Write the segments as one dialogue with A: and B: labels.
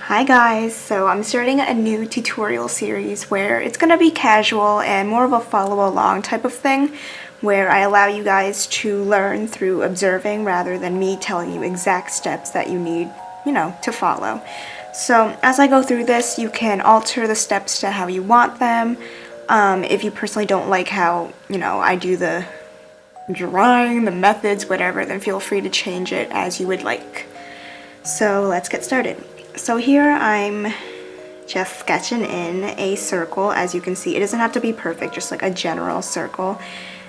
A: Hi guys, so I'm starting a new tutorial series where it's going to be casual and more of a follow along type of thing, where I allow you guys to learn through observing rather than me telling you exact steps that you need, to follow. So as I go through this, you can alter the steps to how you want them. If you personally don't like how, I do the drawing, the methods, whatever, then feel free to change it as you would like. So let's get started. So here I'm just sketching in a circle. As you can see, it doesn't have to be perfect, just like a general circle,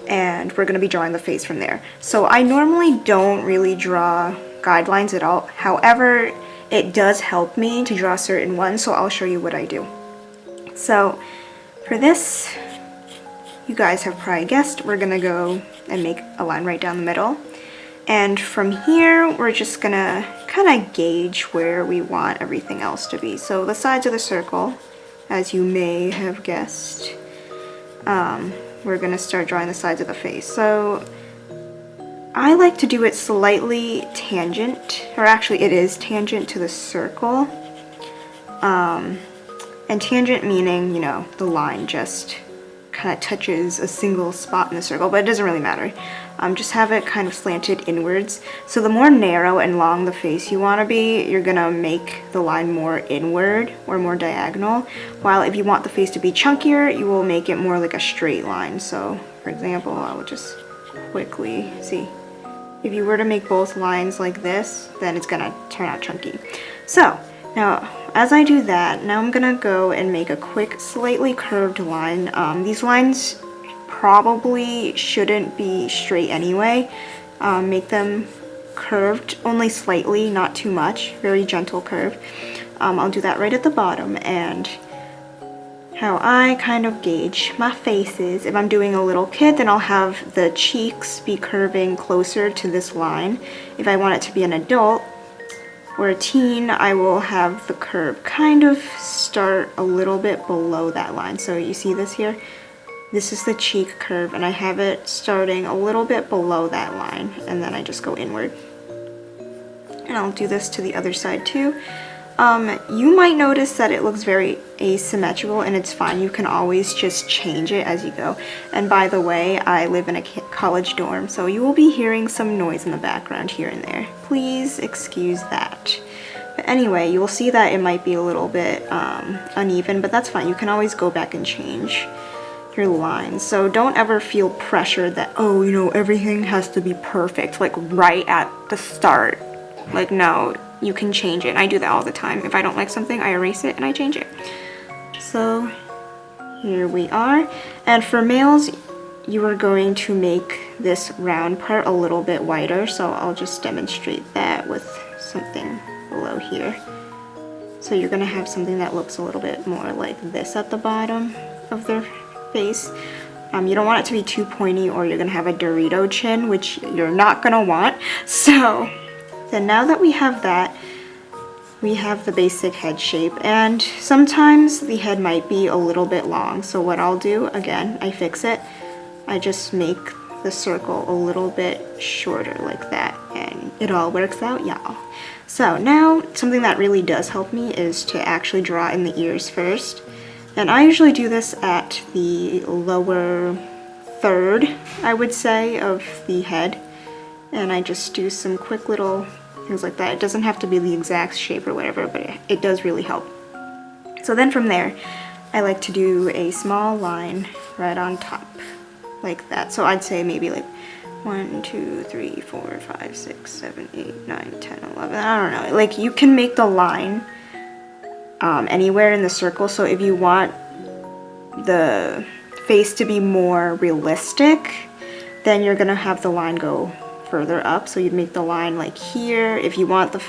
A: and we're going to be drawing the face from there. So I normally don't really draw guidelines at all. However, it does help me to draw certain ones, so I'll show you what I do. So for this, you guys have probably guessed, we're going to go and make a line right down the middle. And from here, we're just gonna kind of gauge where we want everything else to be. So the sides of the circle, as you may have guessed, we're gonna start drawing the sides of the face. So I like to do it slightly tangent, or actually it is tangent to the circle. And tangent meaning, the line just kind of touches a single spot in the circle, but it doesn't really matter. Just have it kind of slanted inwards. So the more narrow and long the face you want to be, you're gonna make the line more inward or more diagonal, while if you want the face to be chunkier, you will make it more like a straight line. So for example, I will just quickly see, if you were to make both lines like this, then it's gonna turn out chunky. So now as I do that, now I'm gonna go and make a quick slightly curved line. These lines probably shouldn't be straight anyway. Make them curved only slightly, not too much, very gentle curve. I'll do that right at the bottom. And how I kind of gauge my faces, if I'm doing a little kid, then I'll have the cheeks be curving closer to this line. If I want it to be an adult or a teen, I will have the curve kind of start a little bit below that line. So you see this here? This is the cheek curve, and I have it starting a little bit below that line, and then I just go inward. And I'll do this to the other side too. You might notice that it looks very asymmetrical, and it's fine. You can always just change it as you go. And by the way, I live in a college dorm, so you will be hearing some noise in the background here and there. Please excuse that. But anyway, you will see that it might be a little bit uneven, but that's fine. You can always go back and change your lines. So don't ever feel pressured that, oh, everything has to be perfect, like right at the start. Like, no, you can change it. And I do that all the time. If I don't like something, I erase it and I change it. So here we are. And for males, you are going to make this round part a little bit wider. So I'll just demonstrate that with something below here. So you're gonna have something that looks a little bit more like this at the bottom of their face. You don't want it to be too pointy, or you're gonna have a Dorito chin, which you're not gonna want. So then now that we have that, we have the basic head shape, and sometimes the head might be a little bit long. So what I'll do, again, I fix it. I just make the circle a little bit shorter like that, and it all works out, y'all. So now something that really does help me is to actually draw in the ears first. And I usually do this at the lower third, I would say, of the head. And I just do some quick little things like that. It doesn't have to be the exact shape or whatever, but it does really help. So then from there, I like to do a small line right on top, like that. So I'd say maybe like 1, 2, 3, 4, 5, 6, 7, 8, 9, 10, 11, I don't know. Like, you can make the line anywhere in the circle. So if you want the face to be more realistic, then you're gonna have the line go further up. So you'd make the line like here. If you want the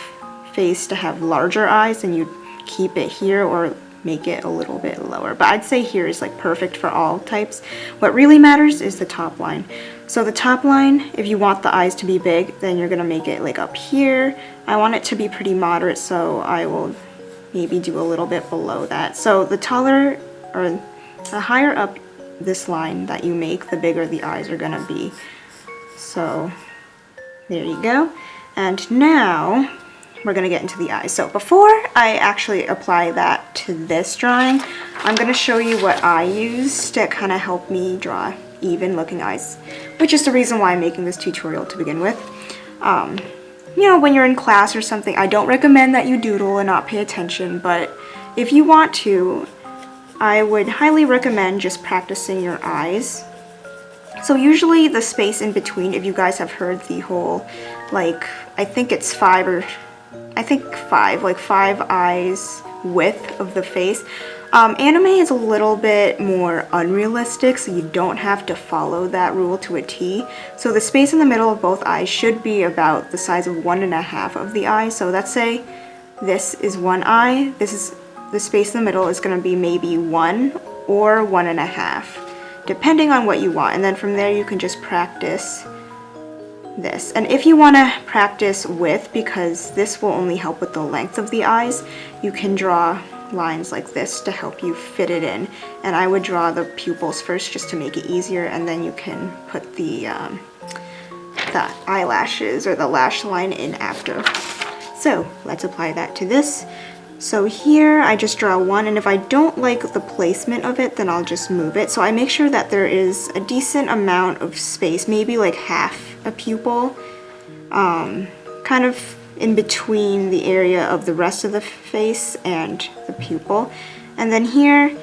A: face to have larger eyes, then you'd keep it here or make it a little bit lower. But I'd say here is like perfect for all types. What really matters is the top line. So the top line, if you want the eyes to be big, then you're gonna make it like up here. I want it to be pretty moderate, so I will maybe do a little bit below that. So the taller, or the higher up this line that you make, the bigger the eyes are gonna be. So there you go. And now we're gonna get into the eyes. So before I actually apply that to this drawing, I'm gonna show you what I use to kind of help me draw even looking eyes, which is the reason why I'm making this tutorial to begin with. You know, when you're in class or something, I don't recommend that you doodle and not pay attention, but if you want to, I would highly recommend just practicing your eyes. So usually the space in between, if you guys have heard the whole, like, I think it's five, like 5 eyes width of the face. Anime is a little bit more unrealistic, so you don't have to follow that rule to a T. So the space in the middle of both eyes should be about the size of 1.5 of the eye. So let's say this is one eye, the space in the middle is going to be maybe 1 or 1.5, depending on what you want. And then from there you can just practice this. And if you want to practice width, because this will only help with the length of the eyes, you can draw lines like this to help you fit it in. And I would draw the pupils first just to make it easier, and then you can put the eyelashes or the lash line in after. So let's apply that to this. So here I just draw one, and if I don't like the placement of it, then I'll just move it. So I make sure that there is a decent amount of space, maybe like half a pupil, kind of in between the area of the rest of the face and the pupil. And then here,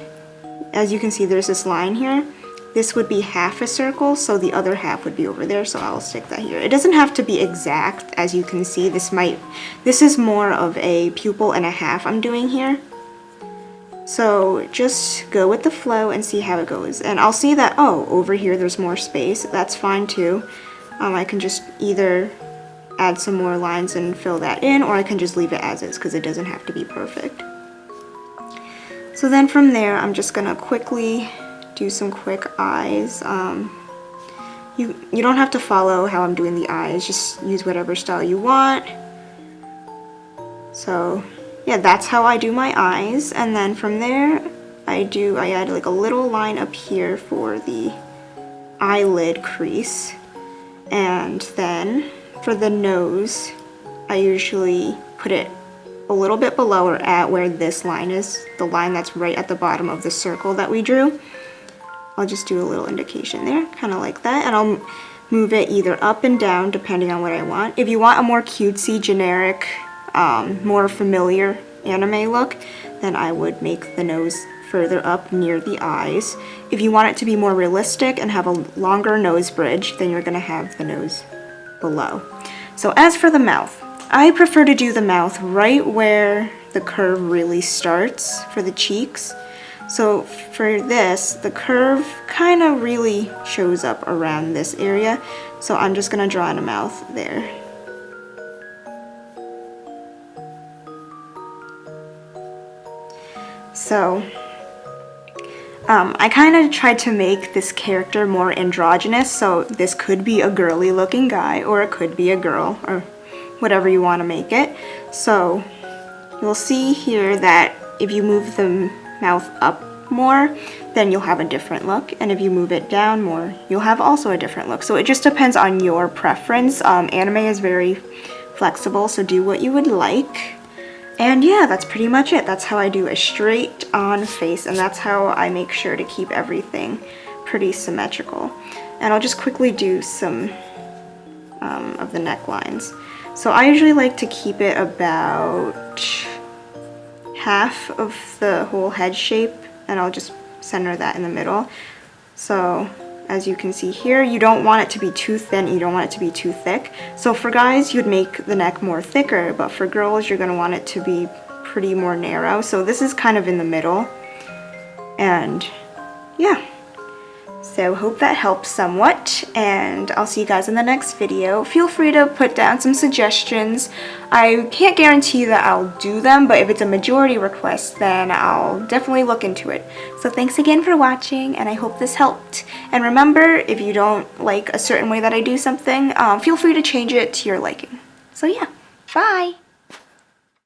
A: as you can see, there's this line here. This would be half a circle, so the other half would be over there, so I'll stick that here. It doesn't have to be exact, as you can see. This is more of a pupil and a half I'm doing here. So just go with the flow and see how it goes. And I'll see that, oh, over here there's more space. That's fine too. I can just either add some more lines and fill that in, or I can just leave it as is because it doesn't have to be perfect. So then from there, I'm just gonna quickly do some quick eyes. You don't have to follow how I'm doing the eyes, just use whatever style you want. So yeah, that's how I do my eyes. And then from there, I add like a little line up here for the eyelid crease. And then for the nose, I usually put it a little bit below or at where this line is, the line that's right at the bottom of the circle that we drew. I'll just do a little indication there, kind of like that, and I'll move it either up and down depending on what I want. If you want a more cutesy, generic, more familiar anime look, then I would make the nose further up near the eyes. If you want it to be more realistic and have a longer nose bridge, then you're going to have the nose below. So as for the mouth, I prefer to do the mouth right where the curve really starts for the cheeks. So for this, the curve kind of really shows up around this area. So I'm just going to draw in a mouth there. So I kind of tried to make this character more androgynous, so this could be a girly looking guy, or it could be a girl, or whatever you want to make it. So you'll see here that if you move the mouth up more, then you'll have a different look, and if you move it down more, you'll have also a different look. So it just depends on your preference. Anime is very flexible, so do what you would like. And yeah, that's pretty much it. That's how I do a straight on face, and that's how I make sure to keep everything pretty symmetrical. And I'll just quickly do some of the necklines. So I usually like to keep it about half of the whole head shape, and I'll just center that in the middle. So as you can see here, you don't want it to be too thin, you don't want it to be too thick. So for guys, you'd make the neck more thicker, but for girls, you're gonna want it to be pretty more narrow. So this is kind of in the middle. And yeah. So hope that helps somewhat, and I'll see you guys in the next video. Feel free to put down some suggestions. I can't guarantee that I'll do them, but if it's a majority request, then I'll definitely look into it. So thanks again for watching, and I hope this helped. And remember, if you don't like a certain way that I do something, feel free to change it to your liking. So yeah, bye!